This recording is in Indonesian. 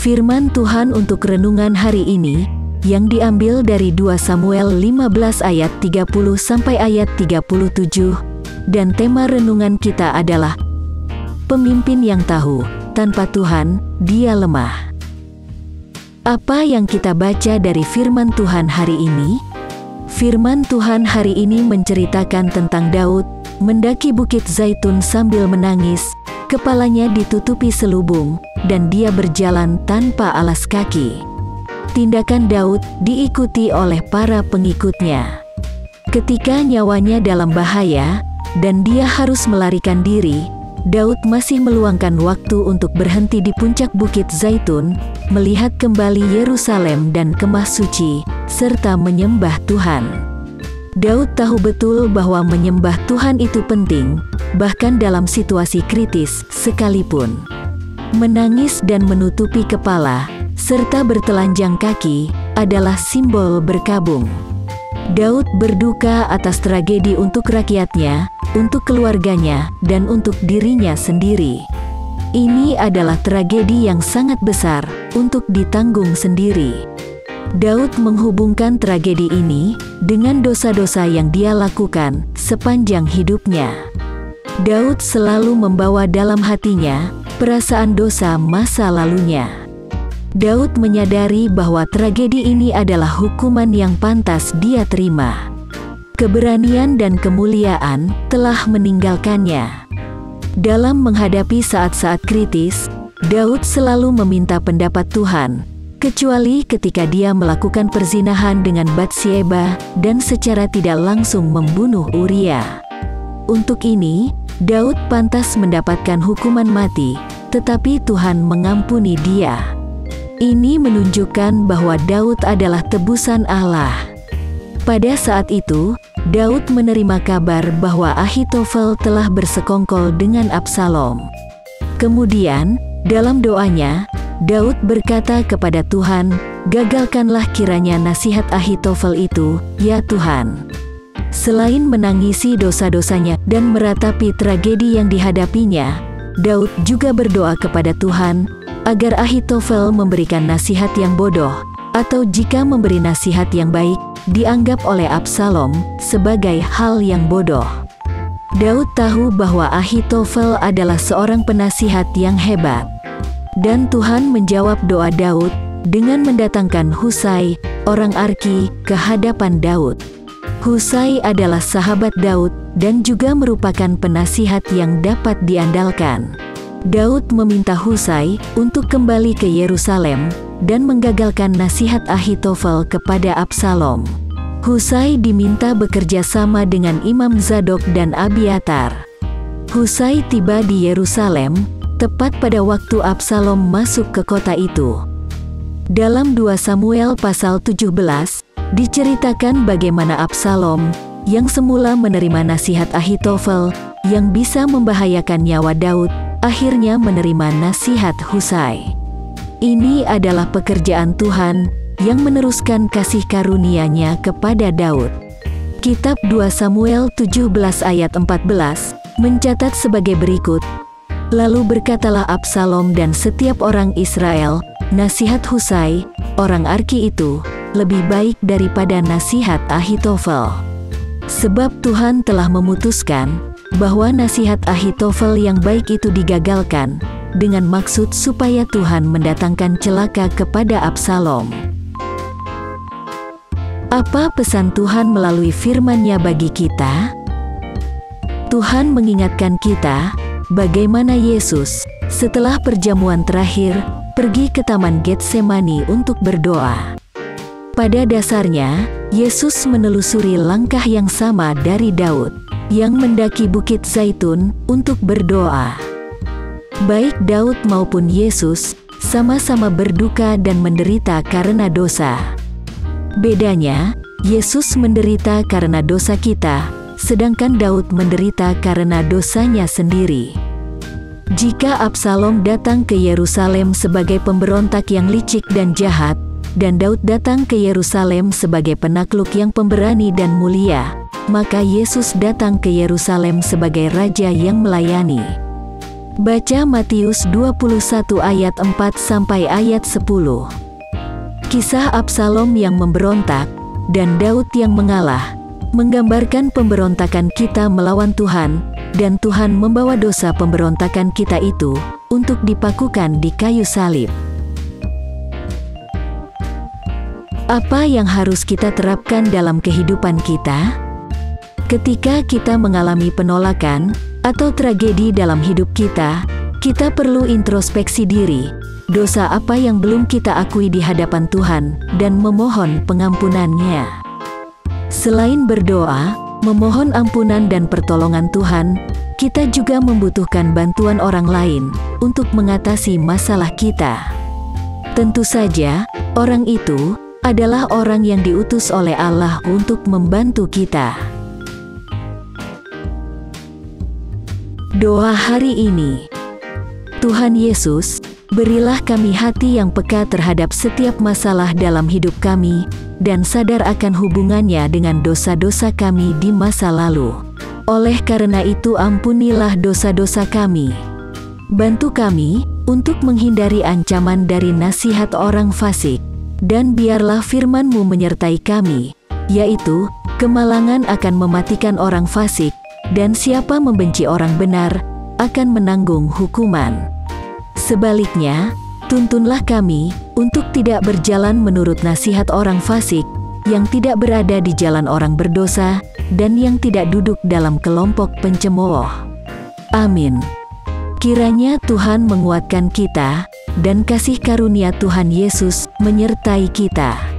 Firman Tuhan untuk renungan hari ini, yang diambil dari 2 Samuel 15 ayat 30 sampai ayat 37, dan tema renungan kita adalah pemimpin yang tahu, tanpa Tuhan, dia lemah. Apa yang kita baca dari firman Tuhan hari ini? Firman Tuhan hari ini menceritakan tentang Daud, mendaki Bukit Zaitun sambil menangis, kepalanya ditutupi selubung, dan dia berjalan tanpa alas kaki. Tindakan Daud diikuti oleh para pengikutnya. Ketika nyawanya dalam bahaya, dan dia harus melarikan diri, Daud masih meluangkan waktu untuk berhenti di puncak Bukit Zaitun, melihat kembali Yerusalem dan kemah suci, serta menyembah Tuhan. Daud tahu betul bahwa menyembah Tuhan itu penting, bahkan dalam situasi kritis sekalipun. Menangis dan menutupi kepala, serta bertelanjang kaki, adalah simbol berkabung. Daud berduka atas tragedi untuk rakyatnya, untuk keluarganya, dan untuk dirinya sendiri. Ini adalah tragedi yang sangat besar, untuk ditanggung sendiri. Daud menghubungkan tragedi ini dengan dosa-dosa yang dia lakukan sepanjang hidupnya. Daud selalu membawa dalam hatinya perasaan dosa masa lalunya. Daud menyadari bahwa tragedi ini adalah hukuman yang pantas dia terima. Keberanian dan kemuliaan telah meninggalkannya. Dalam menghadapi saat-saat kritis, Daud selalu meminta pendapat Tuhan, kecuali ketika dia melakukan perzinahan dengan Batsyeba dan secara tidak langsung membunuh Uria. Untuk ini, Daud pantas mendapatkan hukuman mati, tetapi Tuhan mengampuni dia. Ini menunjukkan bahwa Daud adalah tebusan Allah. Pada saat itu, Daud menerima kabar bahwa Ahitofel telah bersekongkol dengan Absalom. Kemudian, dalam doanya, Daud berkata kepada Tuhan, "Gagalkanlah kiranya nasihat Ahitofel itu, ya Tuhan." Selain menangisi dosa-dosanya dan meratapi tragedi yang dihadapinya, Daud juga berdoa kepada Tuhan, agar Ahitofel memberikan nasihat yang bodoh, atau jika memberi nasihat yang baik, dianggap oleh Absalom sebagai hal yang bodoh. Daud tahu bahwa Ahitofel adalah seorang penasihat yang hebat. Dan Tuhan menjawab doa Daud dengan mendatangkan Husai, orang Arki, ke hadapan Daud. Husai adalah sahabat Daud dan juga merupakan penasihat yang dapat diandalkan. Daud meminta Husai untuk kembali ke Yerusalem dan menggagalkan nasihat Ahitofel kepada Absalom. Husai diminta bekerja sama dengan Imam Zadok dan Abiatar. Husai tiba di Yerusalem tepat pada waktu Absalom masuk ke kota itu. Dalam 2 Samuel pasal 17, diceritakan bagaimana Absalom, yang semula menerima nasihat Ahitofel, yang bisa membahayakan nyawa Daud, akhirnya menerima nasihat Husai. Ini adalah pekerjaan Tuhan, yang meneruskan kasih karunia-Nya kepada Daud. Kitab 2 Samuel 17 ayat 14, mencatat sebagai berikut, "Lalu berkatalah Absalom dan setiap orang Israel, nasihat Husai, orang Arki itu, lebih baik daripada nasihat Ahitofel. Sebab Tuhan telah memutuskan bahwa nasihat Ahitofel yang baik itu digagalkan, dengan maksud supaya Tuhan mendatangkan celaka kepada Absalom." Apa pesan Tuhan melalui firman-Nya bagi kita? Tuhan mengingatkan kita, bagaimana Yesus, setelah perjamuan terakhir, pergi ke Taman Getsemani untuk berdoa. Pada dasarnya, Yesus menelusuri langkah yang sama dari Daud, yang mendaki Bukit Zaitun untuk berdoa. Baik Daud maupun Yesus, sama-sama berduka dan menderita karena dosa. Bedanya, Yesus menderita karena dosa kita, sedangkan Daud menderita karena dosanya sendiri. Jika Absalom datang ke Yerusalem sebagai pemberontak yang licik dan jahat, dan Daud datang ke Yerusalem sebagai penakluk yang pemberani dan mulia, maka Yesus datang ke Yerusalem sebagai raja yang melayani. Baca Matius 21 ayat 4 sampai ayat 10. Kisah Absalom yang memberontak dan Daud yang mengalah menggambarkan pemberontakan kita melawan Tuhan, dan Tuhan membawa dosa pemberontakan kita itu untuk dipakukan di kayu salib. Apa yang harus kita terapkan dalam kehidupan kita? Ketika kita mengalami penolakan atau tragedi dalam hidup kita perlu introspeksi diri. Dosa apa yang belum kita akui di hadapan Tuhan dan memohon pengampunannya. Selain berdoa, memohon ampunan dan pertolongan Tuhan, kita juga membutuhkan bantuan orang lain untuk mengatasi masalah kita. Tentu saja, orang itu adalah orang yang diutus oleh Allah untuk membantu kita. Doa hari ini. Tuhan Yesus, berilah kami hati yang peka terhadap setiap masalah dalam hidup kami, dan sadar akan hubungannya dengan dosa-dosa kami di masa lalu. Oleh karena itu ampunilah dosa-dosa kami. Bantu kami untuk menghindari ancaman dari nasihat orang fasik, dan biarlah firman-Mu menyertai kami, yaitu, kemalangan akan mematikan orang fasik, dan siapa membenci orang benar, akan menanggung hukuman. Sebaliknya, tuntunlah kami untuk tidak berjalan menurut nasihat orang fasik, yang tidak berada di jalan orang berdosa, dan yang tidak duduk dalam kelompok pencemooh. Amin. Kiranya Tuhan menguatkan kita, dan kasih karunia Tuhan Yesus menyertai kita.